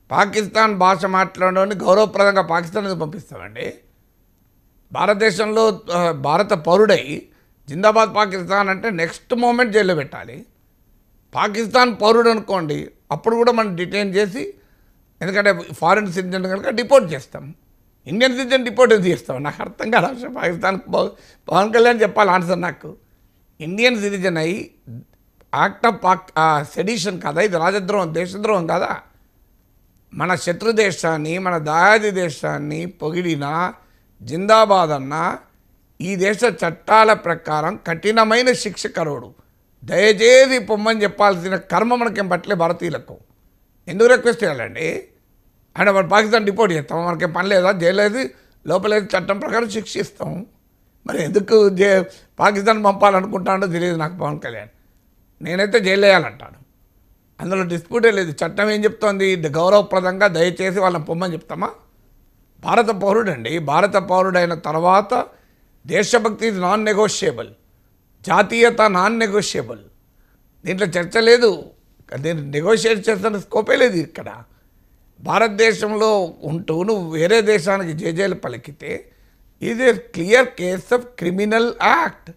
పాకిస్తాన్ భాష మాట్లాడని గౌరవప్రదంగా పాకిస్తాన్ ఎందుకు పంపిస్తామండి? భారతదేశంలో భారత పౌరుడై జిందాబాద్ పాకిస్తాన్ అంటే నెక్స్ట్ మూమెంట్ జైల్లో పెట్టాలి. పాకిస్తాన్ పౌరుడు అనుకోండి, అప్పుడు కూడా మనం డిటైన్ చేసి, ఎందుకంటే ఫారిన్ సిటిజన్ కనుక డిపోర్ట్ చేస్తాం. ఇండియన్ సిటిజన్ డిపోర్ట్ ఎందుకు చేస్తాం? నాకు అర్థం కాదు. పాకిస్తాన్ పవన్ కళ్యాణ్ చెప్పాలి ఆన్సర్ నాకు. ఇండియన్ సిటిజన్ అయ్యి యాక్ట్ ఆఫ్ సెడిషన్ కదా, ఇది రాజద్రోహం, దేశద్రోహం కదా. మన శత్రు దేశాన్ని, మన దాయాది దేశాన్ని పొగిడినా, జిందాబాద్ అన్నా ఈ దేశ చట్టాల ప్రకారం కఠినమైన శిక్ష కరువుడు. దయచేసి పొమ్మని చెప్పాల్సిన కర్మ మనకేం పట్టలే భారతీయులకు. ఎందుకు రిక్వెస్ట్ చేయాలండి? అంటే మనం పాకిస్తాన్ డిపోర్ట్ చేస్తాం, మనకేం పని లేదా? జైలేదు, లోపలేదు, చట్టం ప్రకారం శిక్షిస్తాం. మరి ఎందుకు పాకిస్తాన్ పంపాలనుకుంటాడో తెలియదు నాకు పవన్ కళ్యాణ్. నేనైతే జైలు వేయాలంటాను, అందులో డిస్ప్యూటే లేదు. చట్టం ఏం చెప్తోంది? గౌరవప్రదంగా దయచేసి వాళ్ళని పొమ్మని చెప్తామా? భారత పౌరుడండి. భారత పౌరుడైన తర్వాత దేశభక్తి ఇది నాన్ నెగోషియబుల్, జాతీయత నాన్ నెగోషియబుల్. దీంట్లో చర్చ లేదు, దీన్ని నెగోషియేట్ చేస్తున్న స్కోపే లేదు ఇక్కడ. భారతదేశంలో ఉంటూ నువ్వు వేరే దేశానికి జేజేలు పలికితే ఇది clear case of criminal act.